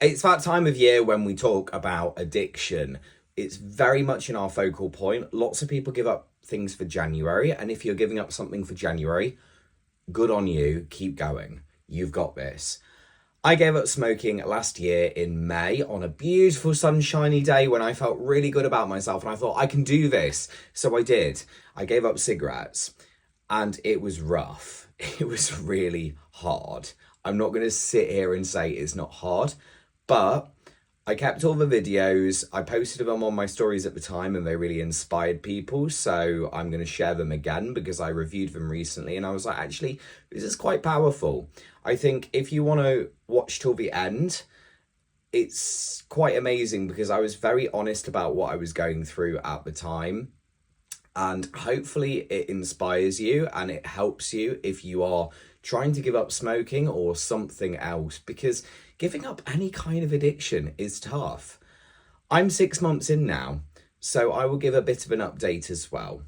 It's that time of year when we talk about addiction. It's very much in our focal point. Lots of people give up things for January, and if you're giving up something for January, good on you. Keep going. You've got this. I gave up smoking last year in May on a beautiful sunshiny day when I felt really good about myself and I thought I can do this. So I did. I gave up cigarettes and it was rough. It was really hard. I'm not going to sit here and say it's not hard, but I kept all the videos. I posted them on my stories at the time and they really inspired people. So I'm going to share them again because I reviewed them recently and I was like, actually, this is quite powerful. I think if you want to watch till the end, it's quite amazing because I was very honest about what I was going through at the time. And hopefully it inspires you and it helps you if you are trying to give up smoking or something else, because giving up any kind of addiction is tough. I'm 6 months in now, so I will give a bit of an update as well.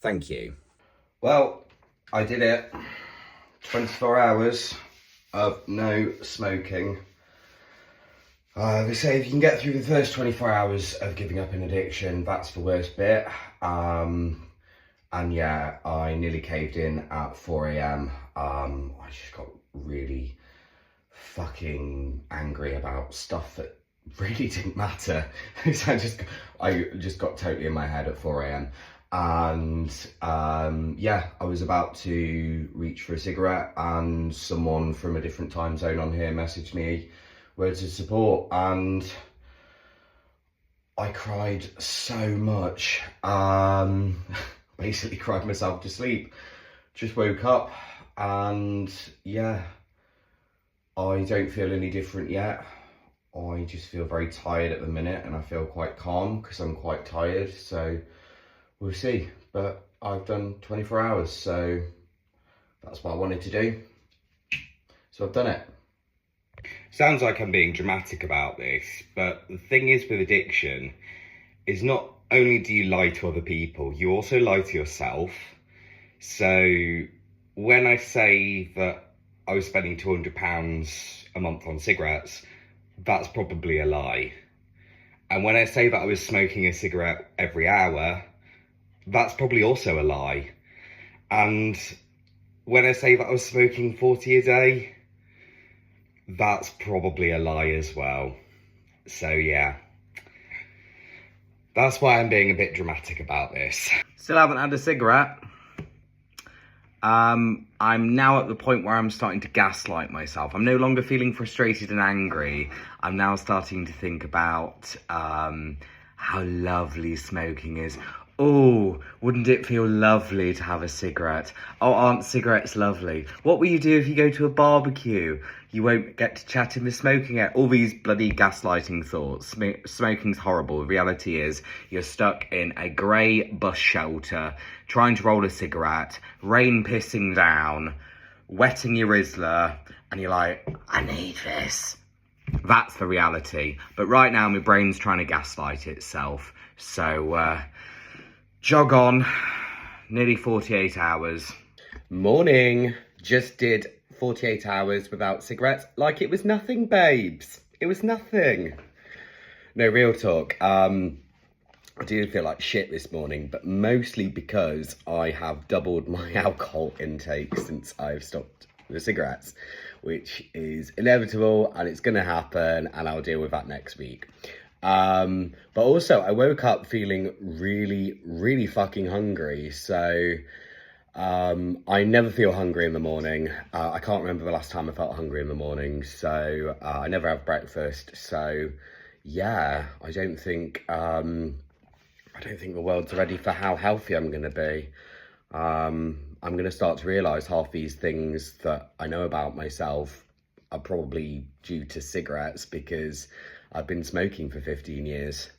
Thank you. Well, I did it. 24 hours of no smoking. They say if you can get through the first 24 hours of giving up an addiction, that's the worst bit. And yeah, I nearly caved in at 4 a.m. I just got really fucking angry about stuff that really didn't matter. So I just got totally in my head at 4 a.m. And yeah, I was about to reach for a cigarette and someone from a different time zone on here messaged me words of support and I cried so much. Basically cried myself to sleep. Just woke up and yeah, I don't feel any different yet. I just feel very tired at the minute and I feel quite calm because I'm quite tired, so we'll see. But I've done 24 hours, so that's what I wanted to do. So I've done it. Sounds like I'm being dramatic about this, but the thing is with addiction is not only do you lie to other people, you also lie to yourself. So when I say that I was spending £200 a month on cigarettes, that's probably a lie. And when I say that I was smoking a cigarette every hour, that's probably also a lie. And when I say that I was smoking 40 a day, that's probably a lie as well. So yeah, that's why I'm being a bit dramatic about this. Still haven't had a cigarette. I'm now at the point where I'm starting to gaslight myself. I'm no longer feeling frustrated and angry. I'm now starting to think about how lovely smoking is. Oh, wouldn't it feel lovely to have a cigarette? Oh, aren't cigarettes lovely? What will you do if you go to a barbecue? You won't get to chat in the smoking area. All these bloody gaslighting thoughts. Smoking's horrible. The reality is you're stuck in a grey bus shelter trying to roll a cigarette, rain pissing down, wetting your Rizzler, and you're like, I need this. That's the reality. But right now my brain's trying to gaslight itself. So, jog on. Nearly 48 hours. Morning. Just did 48 hours without cigarettes like it was nothing, babes. It was nothing. No, real talk. I do feel like shit this morning, but mostly because I have doubled my alcohol intake since I've stopped the cigarettes, which is inevitable and it's going to happen and I'll deal with that next week. But also I woke up feeling really, really fucking hungry. So I never feel hungry in the morning. I can't remember the last time I felt hungry in the morning. So I never have breakfast. So yeah, I don't think the world's ready for how healthy I'm going to be. I'm going to start to realise half these things that I know about myself are probably due to cigarettes because I've been smoking for 15 years.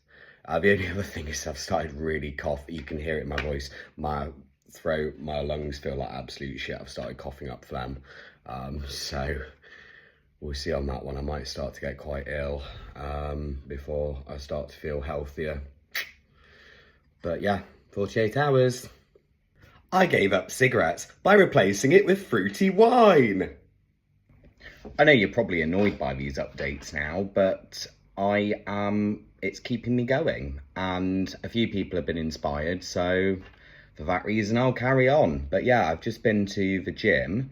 The only other thing is I've started really coughing. You can hear it in my voice. My throat, my lungs feel like absolute shit. I've started coughing up phlegm. So we'll see on that one. I might start to get quite ill before I start to feel healthier. But yeah, 48 hours. I gave up cigarettes by replacing it with fruity wine. I know you're probably annoyed by these updates now, but it's keeping me going, and a few people have been inspired, so for that reason I'll carry on. But yeah, I've just been to the gym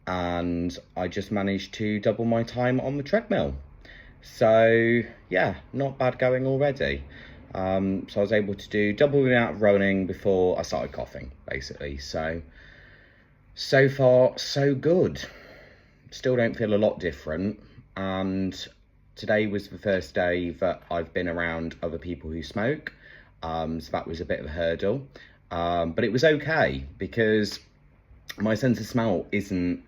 and I just managed to double my time on the treadmill. So yeah, not bad going already. So I was able to do double the amount of running before I started coughing, basically. So far, so good. Still don't feel a lot different. And today was the first day that I've been around other people who smoke. So that was a bit of a hurdle. But it was okay because my sense of smell isn't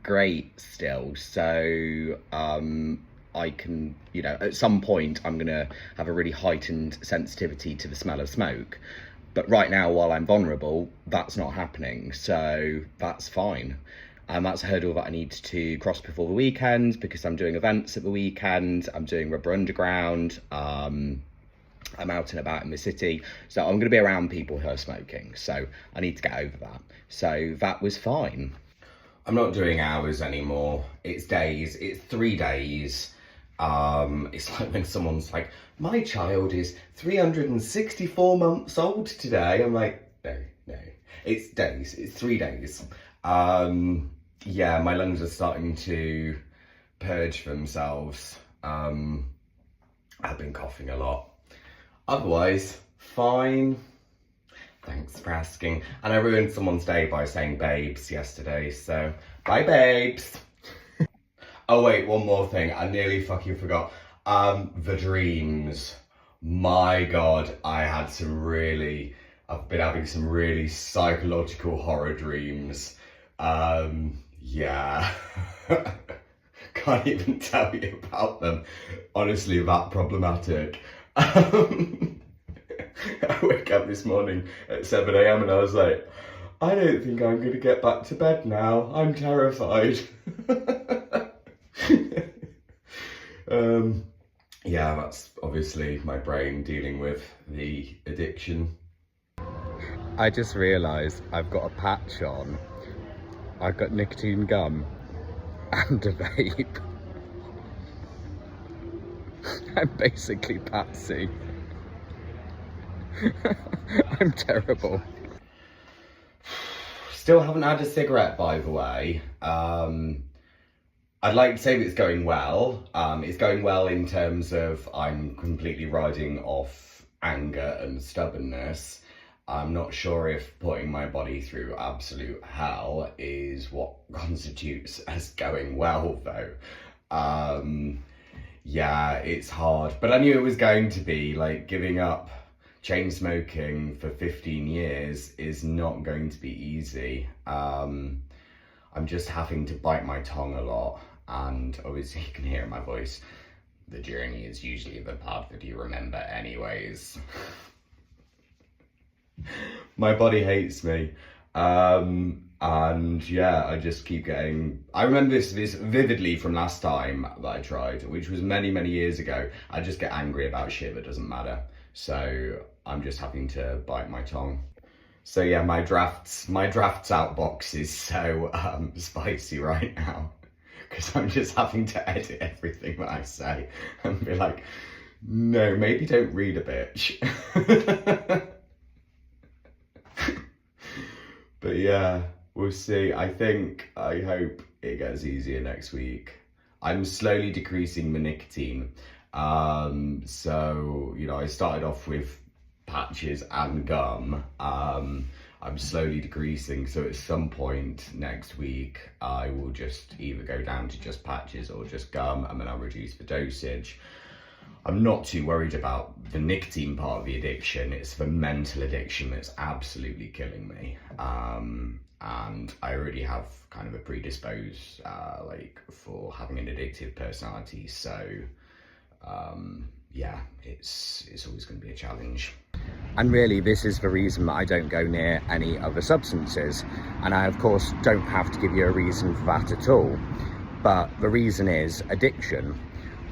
great still. So I can, at some point I'm going to have a really heightened sensitivity to the smell of smoke. But right now, while I'm vulnerable, that's not happening. So that's fine. And that's a hurdle that I need to cross before the weekend because I'm doing events at the weekend. I'm doing Rubber Underground. I'm out and about in the city. So I'm going to be around people who are smoking. So I need to get over that. So that was fine. I'm not doing hours anymore. It's days. It's 3 days. It's like when someone's like, my child is 364 months old today. I'm like, no. It's days. It's 3 days. Yeah, my lungs are starting to purge themselves. I've been coughing a lot. Otherwise, fine. Thanks for asking. And I ruined someone's day by saying babes yesterday, so bye babes. Oh wait, one more thing. I nearly fucking forgot. The dreams. My God, I've been having some really psychological horror dreams. Yeah. Can't even tell you about them. Honestly, that problematic. I woke up this morning at 7 a.m. and I was like, I don't think I'm going to get back to bed now. I'm terrified. Yeah, that's obviously my brain dealing with the addiction. I just realised I've got a patch on. I've got nicotine gum and a vape. I'm basically Patsy. I'm terrible. Still haven't had a cigarette, by the way. I'd like to say that it's going well. It's going well in terms of I'm completely riding off anger and stubbornness. I'm not sure if putting my body through absolute hell is what constitutes as going well, though. Yeah, it's hard. But I knew it was going to be, like, giving up chain smoking for 15 years is not going to be easy. I'm just having to bite my tongue a lot. And obviously you can hear in my voice, the journey is usually the part that you remember anyways. My body hates me. And yeah, I just keep getting... I remember this vividly from last time that I tried, which was many, many years ago. I just get angry about shit that doesn't matter. So I'm just having to bite my tongue. So yeah, my drafts outbox is so spicy right now. Because I'm just having to edit everything that I say and be like, no, maybe don't read a bitch. But yeah, we'll see. I hope it gets easier next week. I'm slowly decreasing the nicotine. So, I started off with patches and gum. I'm slowly decreasing, so at some point next week I will just either go down to just patches or just gum, and then I'll reduce the dosage. I'm not too worried about the nicotine part of the addiction. It's the mental addiction that's absolutely killing me. And I already have kind of a predisposed for having an addictive personality, so yeah, it's always going to be a challenge. And really, this is the reason that I don't go near any other substances. And I, of course, don't have to give you a reason for that at all. But the reason is addiction.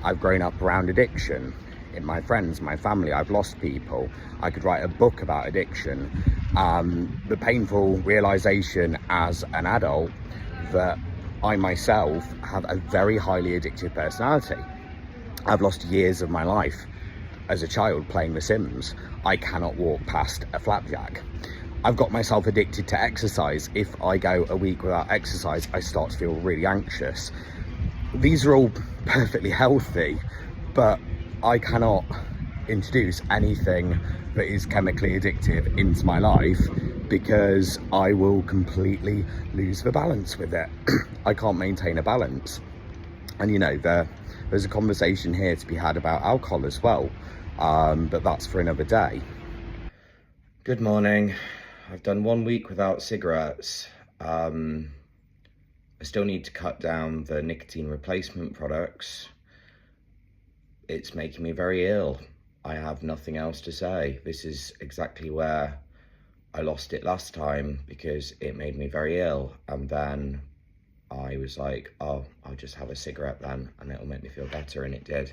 I've grown up around addiction. In my friends, my family, I've lost people. I could write a book about addiction. The painful realisation as an adult that I myself have a very highly addictive personality. I've lost years of my life as a child playing The Sims. I cannot walk past a flapjack. I've got myself addicted to exercise. If I go a week without exercise, I start to feel really anxious. These are all perfectly healthy, but I cannot introduce anything that is chemically addictive into my life because I will completely lose the balance with it. I can't maintain a balance. And you know, there's a conversation here to be had about alcohol as well, but that's for another day. Good morning. I've done 1 week without cigarettes. I still need to cut down the nicotine replacement products. It's making me very ill. I have nothing else to say. This is exactly where I lost it last time because it made me very ill. And then I was like, oh, I'll just have a cigarette then and it'll make me feel better, and it did.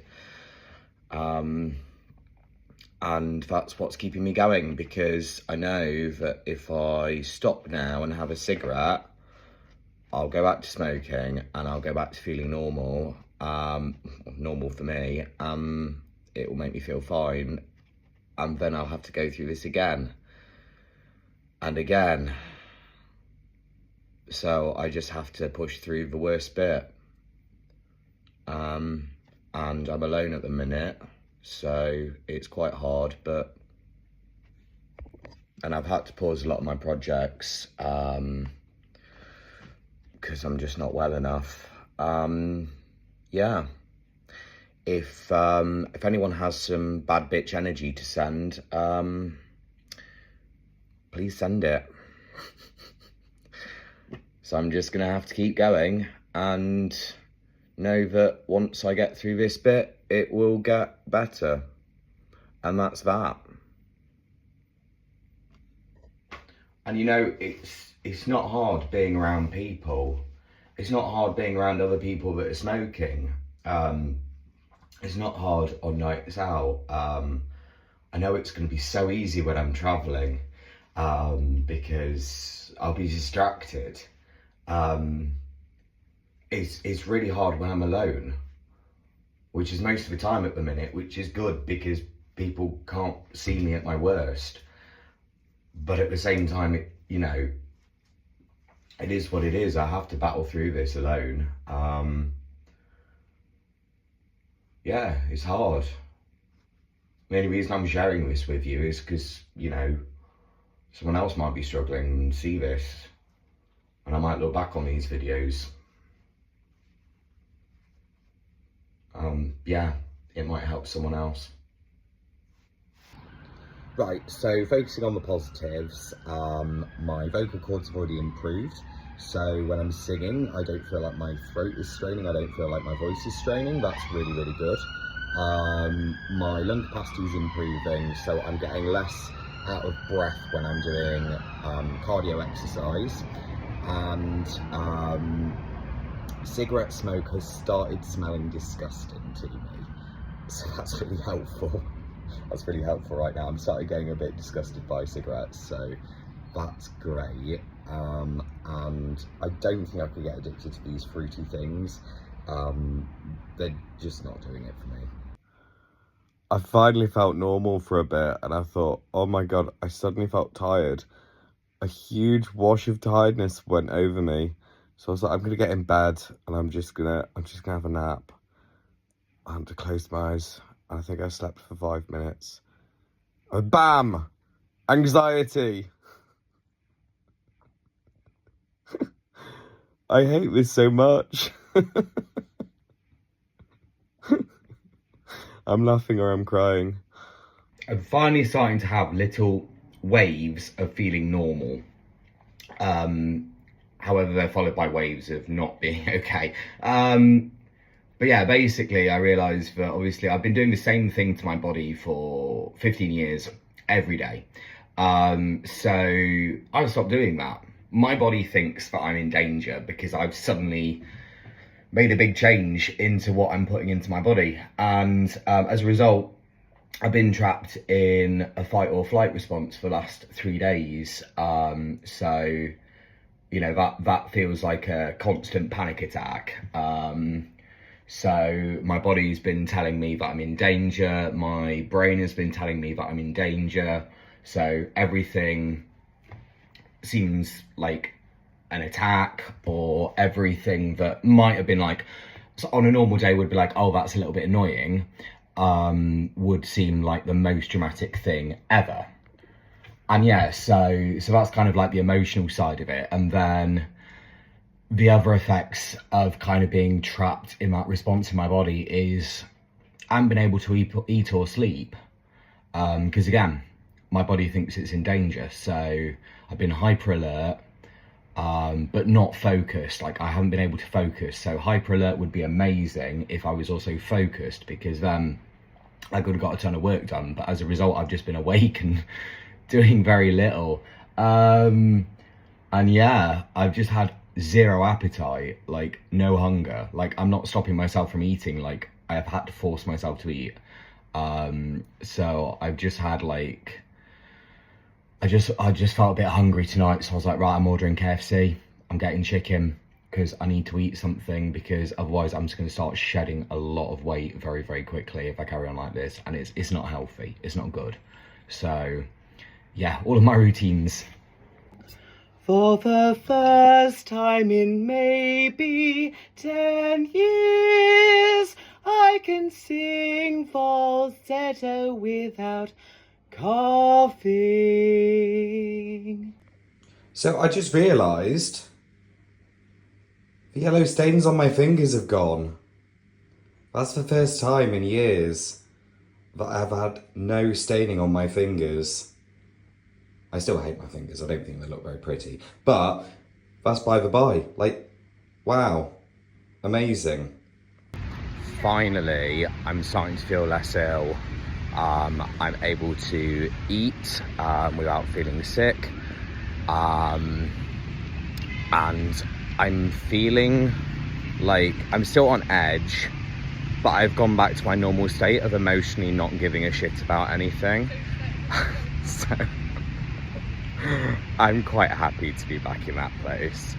And that's what's keeping me going, because I know that if I stop now and have a cigarette, I'll go back to smoking and I'll go back to feeling normal, normal for me. It will make me feel fine, and then I'll have to go through this again and again. So I just have to push through the worst bit. And I'm alone at the minute, so it's quite hard, and I've had to pause a lot of my projects because I'm just not well enough. Yeah. If anyone has some bad bitch energy to send, please send it. So I'm just gonna have to keep going and know that once I get through this bit, it will get better. And that's that. And you know, it's not hard being around people. It's not hard being around other people that are smoking. It's not hard on nights out. I know it's going to be so easy when I'm traveling, because I'll be distracted. It's really hard when I'm alone, which is most of the time at the minute, which is good because people can't see me at my worst. But at the same time, it is what it is. I have to battle through this alone. Yeah, it's hard. The only reason I'm sharing this with you is because, someone else might be struggling and see this, and I might look back on these videos. Yeah, it might help someone else. Right, so focusing on the positives, my vocal cords have already improved. So when I'm singing, I don't feel like my throat is straining, I don't feel like my voice is straining. That's really, really good. My lung capacity is improving, so I'm getting less out of breath when I'm doing cardio exercise. And cigarette smoke has started smelling disgusting to me. So that's really helpful. That's really helpful right now. I'm starting getting a bit disgusted by cigarettes, so that's great. And I don't think I could get addicted to these fruity things. They're just not doing it for me. I finally felt normal for a bit, and I thought, oh my god, I suddenly felt tired. A huge wash of tiredness went over me. So I was like, I'm gonna get in bed and I'm just gonna have a nap. I had to close my eyes. I think I slept for 5 minutes. And bam! Anxiety! I hate this so much. I'm laughing or I'm crying. I'm finally starting to have little waves of feeling normal. However, they're followed by waves of not being okay. But yeah, basically I realised that obviously I've been doing the same thing to my body for 15 years every day. So I've stopped doing that. My body thinks that I'm in danger because I've suddenly made a big change into what I'm putting into my body. And as a result, I've been trapped in a fight or flight response for the last 3 days. So you know, that feels like a constant panic attack. So my body's been telling me that I'm in danger, my brain has been telling me that I'm in danger, so everything seems like an attack, or everything that might have been like, so on a normal day would be like, oh, that's a little bit annoying, would seem like the most dramatic thing ever. And yeah, so that's kind of like the emotional side of it. And then the other effects of kind of being trapped in that response in my body is I haven't been able to eat or sleep. Because again, my body thinks it's in danger. So I've been hyper alert, but not focused. Like, I haven't been able to focus. So hyper alert would be amazing if I was also focused, because then I could have got a ton of work done. But as a result, I've just been awake and doing very little. And yeah, I've just had zero appetite, like no hunger. Like, I'm not stopping myself from eating. Like, I have had to force myself to eat. So I've just had like, I just felt a bit hungry tonight. So I was like, right, I'm ordering KFC. I'm getting chicken because I need to eat something, because otherwise I'm just going to start shedding a lot of weight very, very quickly if I carry on like this. And it's not healthy. It's not good. So yeah, all of my routines. For the first time in maybe 10 years, I can sing falsetto without coughing. So I just realised the yellow stains on my fingers have gone. That's the first time in years that I've had no staining on my fingers. I still hate my fingers. I don't think they look very pretty. But that's by the by. Like, wow. Amazing. Finally, I'm starting to feel less ill. I'm able to eat without feeling sick. And I'm feeling like I'm still on edge, but I've gone back to my normal state of emotionally not giving a shit about anything. So I'm quite happy to be back in that place.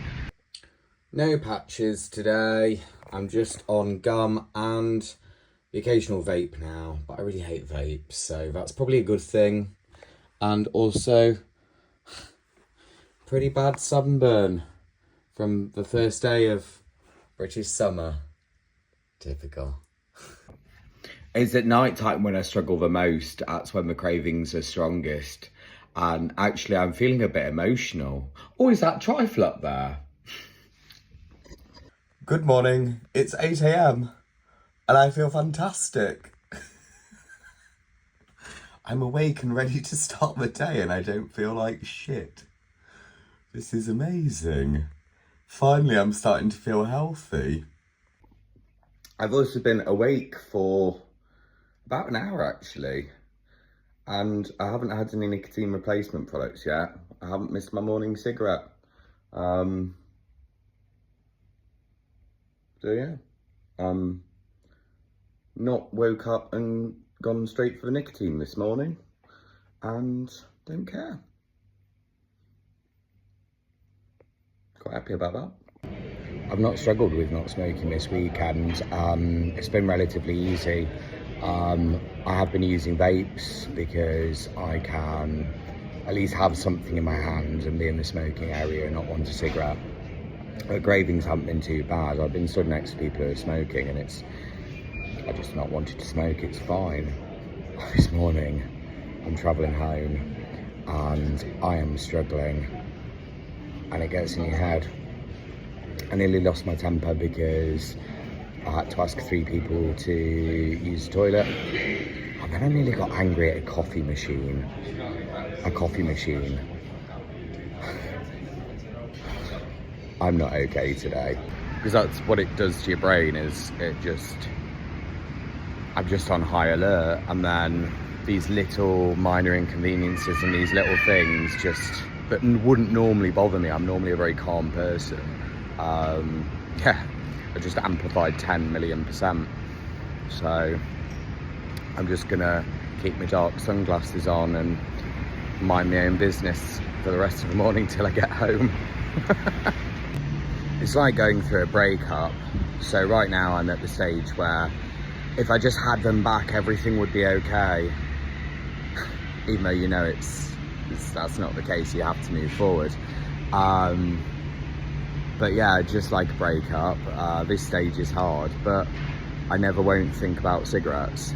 No patches today. I'm just on gum and the occasional vape now, but I really hate vapes, so that's probably a good thing. And also, pretty bad sunburn from the first day of British summer. Typical. It's at night time when I struggle the most. That's when the cravings are strongest. And actually, I'm feeling a bit emotional. Oh, is that trifle up there? Good morning. It's 8 a.m. and I feel fantastic. I'm awake and ready to start the day, and I don't feel like shit. This is amazing. Finally, I'm starting to feel healthy. I've also been awake for about an hour, actually. And I haven't had any nicotine replacement products yet. I haven't missed my morning cigarette. So yeah, not woke up and gone straight for the nicotine this morning, and don't care. Quite happy about that. I've not struggled with not smoking this weekend. It's been relatively easy. I have been using vapes because I can at least have something in my hand and be in the smoking area and not want a cigarette. But cravings haven't been too bad. I've been stood next to people who are smoking, and I just not wanted to smoke. It's fine. This morning I'm travelling home and I am struggling, and it gets in your head. I nearly lost my temper because I had to ask 3 people to use the toilet, and then I nearly got angry at a coffee machine. I'm not okay today, because that's what it does to your brain. Is I'm just on high alert, and then these little minor inconveniences and these little things that wouldn't normally bother me. I'm normally a very calm person. Yeah, I just amplified 10 million %. So I'm just gonna keep my dark sunglasses on and mind my own business for the rest of the morning till I get home. It's like going through a breakup. So right now I'm at the stage where if I just had them back, everything would be okay. Even though, you know, that's not the case. You have to move forward. But yeah, just like a breakup, this stage is hard, but I never won't think about cigarettes.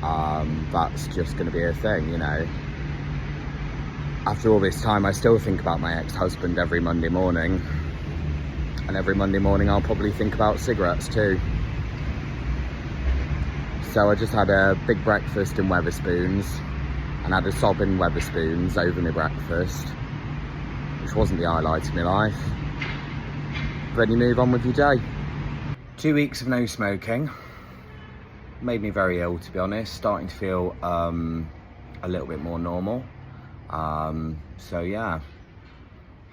That's just going to be a thing, you know. After all this time, I still think about my ex-husband every Monday morning. And every Monday morning, I'll probably think about cigarettes too. So I just had a big breakfast in Wetherspoons and had a sob in Wetherspoons over my breakfast, which wasn't the highlight of my life. But then you move on with your day. 2 weeks of no smoking made me very ill, to be honest. Starting to feel a little bit more normal. So yeah,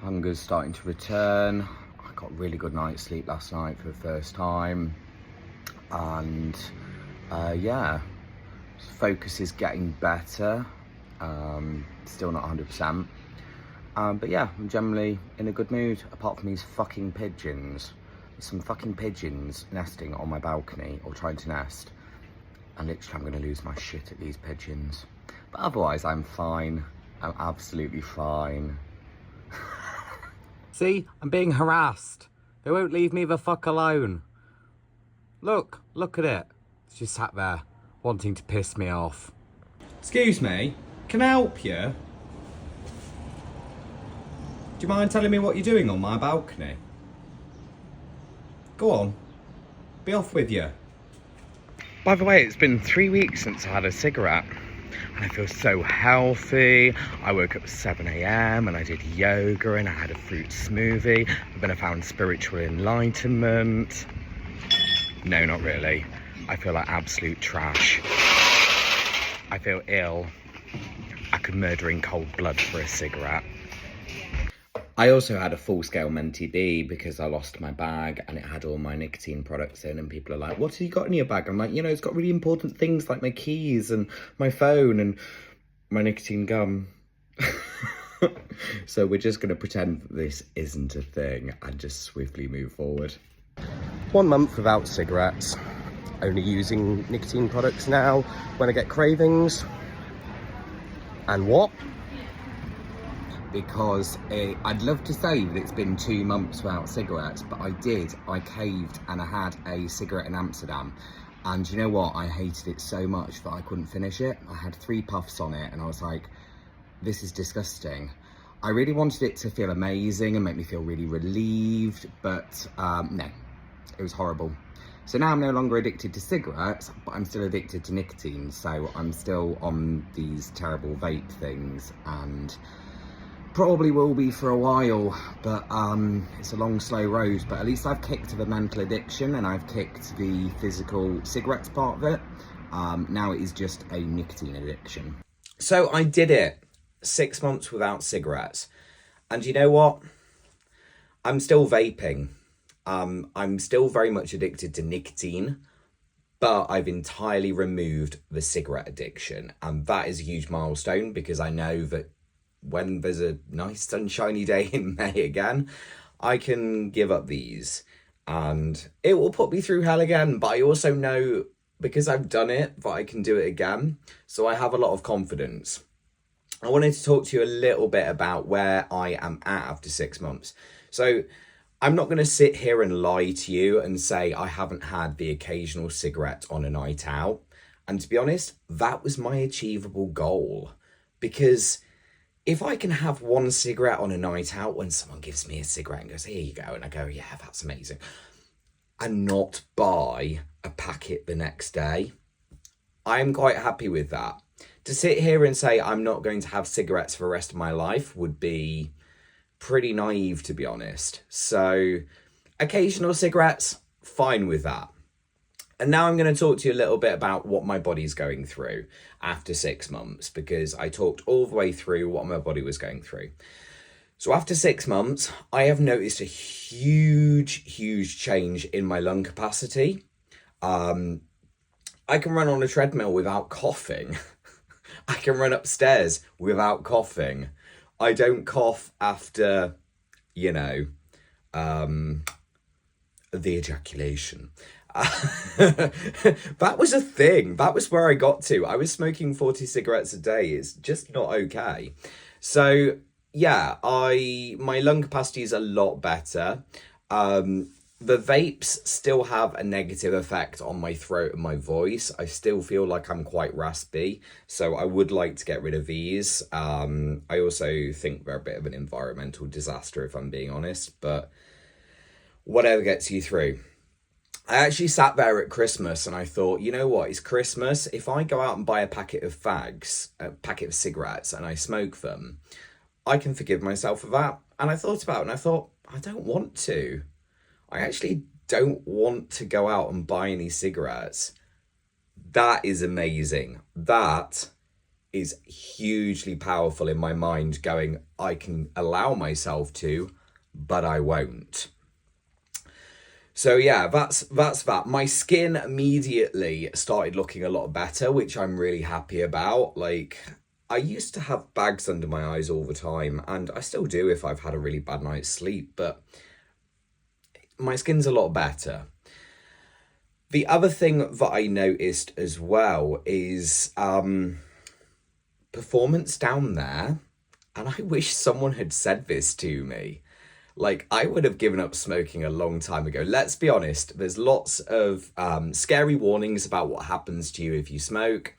hunger's starting to return. I got a really good night's sleep last night for the first time. And yeah, focus is getting better. Still not 100%. But yeah, I'm generally in a good mood, apart from these fucking pigeons. There's some fucking pigeons nesting on my balcony, or trying to nest. And literally I'm gonna lose my shit at these pigeons. But otherwise, I'm fine. I'm absolutely fine. See, I'm being harassed. They won't leave me the fuck alone. Look at it. It's just sat there, wanting to piss me off. Excuse me, can I help you? Do you mind telling me what you're doing on my balcony? Go on, be off with you. By the way, it's been 3 weeks since I had a cigarette. And I feel so healthy. I woke up at 7 a.m. and I did yoga and I had a fruit smoothie. And then I found spiritual enlightenment. No, not really. I feel like absolute trash. I feel ill. I could murder in cold blood for a cigarette. I also had a full-scale Menti B because I lost my bag and it had all my nicotine products in, and people are like, what have you got in your bag? I'm like, you know, it's got really important things like my keys and my phone and my nicotine gum. So we're just going to pretend that this isn't a thing and just swiftly move forward. 1 month without cigarettes. Only using nicotine products now when I get cravings. And what? Because I'd love to say that it's been 2 months without cigarettes, but I caved and I had a cigarette in Amsterdam. And you know what? I hated it so much that I couldn't finish it. I had 3 puffs on it and I was like, this is disgusting. I really wanted it to feel amazing and make me feel really relieved, but no, it was horrible. So now I'm no longer addicted to cigarettes, but I'm still addicted to nicotine. So I'm still on these terrible vape things and probably will be for a while, but it's a long, slow road. But at least I've kicked the mental addiction and I've kicked the physical cigarettes part of it. Now it is just a nicotine addiction. So I did it. 6 months without cigarettes. And you know what? I'm still vaping. I'm still very much addicted to nicotine, but I've entirely removed the cigarette addiction. And that is a huge milestone because I know that when there's a nice sunshiny day in May again, I can give up these and it will put me through hell again. But I also know, because I've done it, that I can do it again. So I have a lot of confidence. I wanted to talk to you a little bit about where I am at after 6 months. So I'm not going to sit here and lie to you and say I haven't had the occasional cigarette on a night out. And to be honest, that was my achievable goal. Because if I can have 1 cigarette on a night out when someone gives me a cigarette and goes, here you go, and I go, yeah, that's amazing, and not buy a packet the next day, I'm quite happy with that. To sit here and say I'm not going to have cigarettes for the rest of my life would be pretty naive, to be honest. So occasional cigarettes, fine with that. And now I'm going to talk to you a little bit about what my body's going through after 6 months, because I talked all the way through what my body was going through. So after 6 months, I have noticed a huge change in my lung capacity. I can run on a treadmill without coughing. I can run upstairs without coughing. I don't cough after, you know, the ejaculation. That was a thing. That was where I got to. I was smoking 40 cigarettes a day. It's just not okay. So yeah, my lung capacity is a lot better. The vapes still have a negative effect on my throat and my voice. I still feel like I'm quite raspy, so I would like to get rid of these. I also think they're a bit of an environmental disaster, if I'm being honest, but whatever gets you through. I actually sat there at Christmas and I thought, you know what, it's Christmas. If I go out and buy a packet of fags, a packet of cigarettes, and I smoke them, I can forgive myself for that. And I thought about it and I thought, I don't want to. I actually don't want to go out and buy any cigarettes. That is amazing. That is hugely powerful in my mind, going, I can allow myself to, but I won't. So yeah, that's that. My skin immediately started looking a lot better, which I'm really happy about. Like, I used to have bags under my eyes all the time, and I still do if I've had a really bad night's sleep, but my skin's a lot better. The other thing that I noticed as well is performance down there, and I wish someone had said this to me. Like, I would have given up smoking a long time ago. Let's be honest, there's lots of scary warnings about what happens to you if you smoke.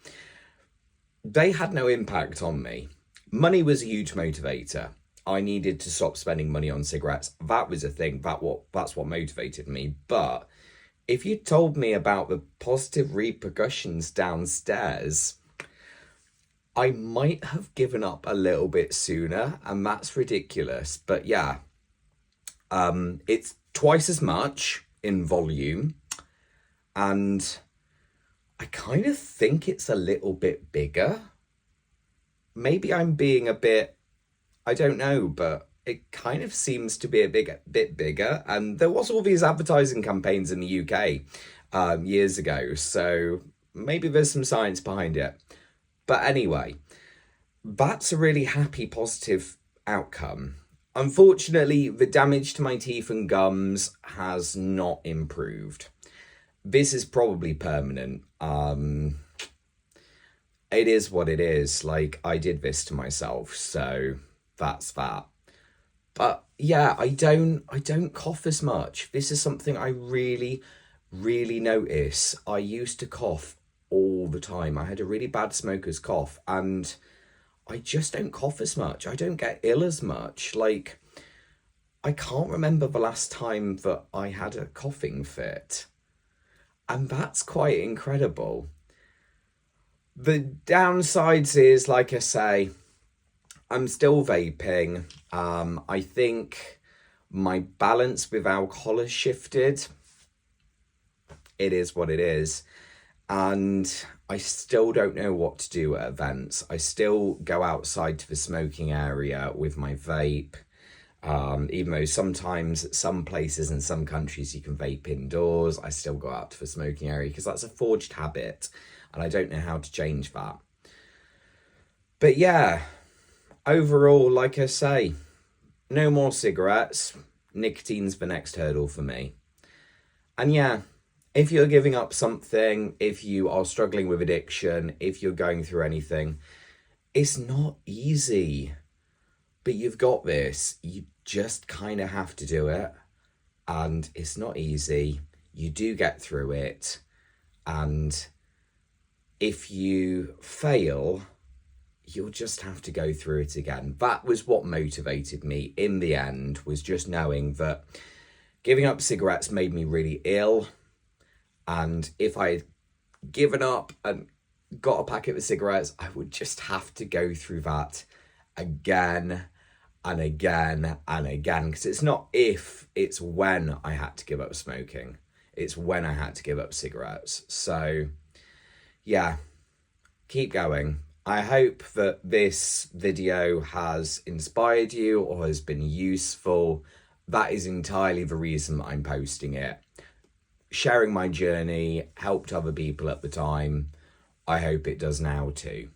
They had no impact on me. Money was a huge motivator. I needed to stop spending money on cigarettes. That was a thing. That's what motivated me. But if you told me about the positive repercussions downstairs, I might have given up a little bit sooner, and that's ridiculous. But yeah, it's twice as much in volume, and I kind of think it's a little bit bigger. Maybe I'm being a bit, I don't know, but it kind of seems to be a bit bigger. And there was all these advertising campaigns in the UK years ago, so maybe there's some science behind it. But anyway, that's a really happy, positive outcome. Unfortunately, the damage to my teeth and gums has not improved. This is probably permanent. It is what it is. Like, I did this to myself, so that's that. But yeah, I don't cough as much. This is something I really, really notice. I used to cough all the time. I had a really bad smoker's cough, and I just don't cough as much. I don't get ill as much. Like, I can't remember the last time that I had a coughing fit. And that's quite incredible. The downsides is, like I say, I'm still vaping. I think my balance with alcohol has shifted. It is what it is. And I still don't know what to do at events. I still go outside to the smoking area with my vape. Even though sometimes at some places in some countries you can vape indoors, I still go out to the smoking area because that's a forged habit and I don't know how to change that. But yeah, overall, like I say, no more cigarettes. Nicotine's the next hurdle for me. And yeah, if you're giving up something, if you are struggling with addiction, if you're going through anything, it's not easy. But you've got this. You just kind of have to do it. And it's not easy. You do get through it. And if you fail, you'll just have to go through it again. That was what motivated me in the end, was just knowing that giving up cigarettes made me really ill. And if I had given up and got a packet of cigarettes, I would just have to go through that again and again and again. Because it's not if, it's when I had to give up smoking. It's when I had to give up cigarettes. So yeah, keep going. I hope that this video has inspired you or has been useful. That is entirely the reason that I'm posting it. Sharing my journey helped other people at the time. I hope it does now too.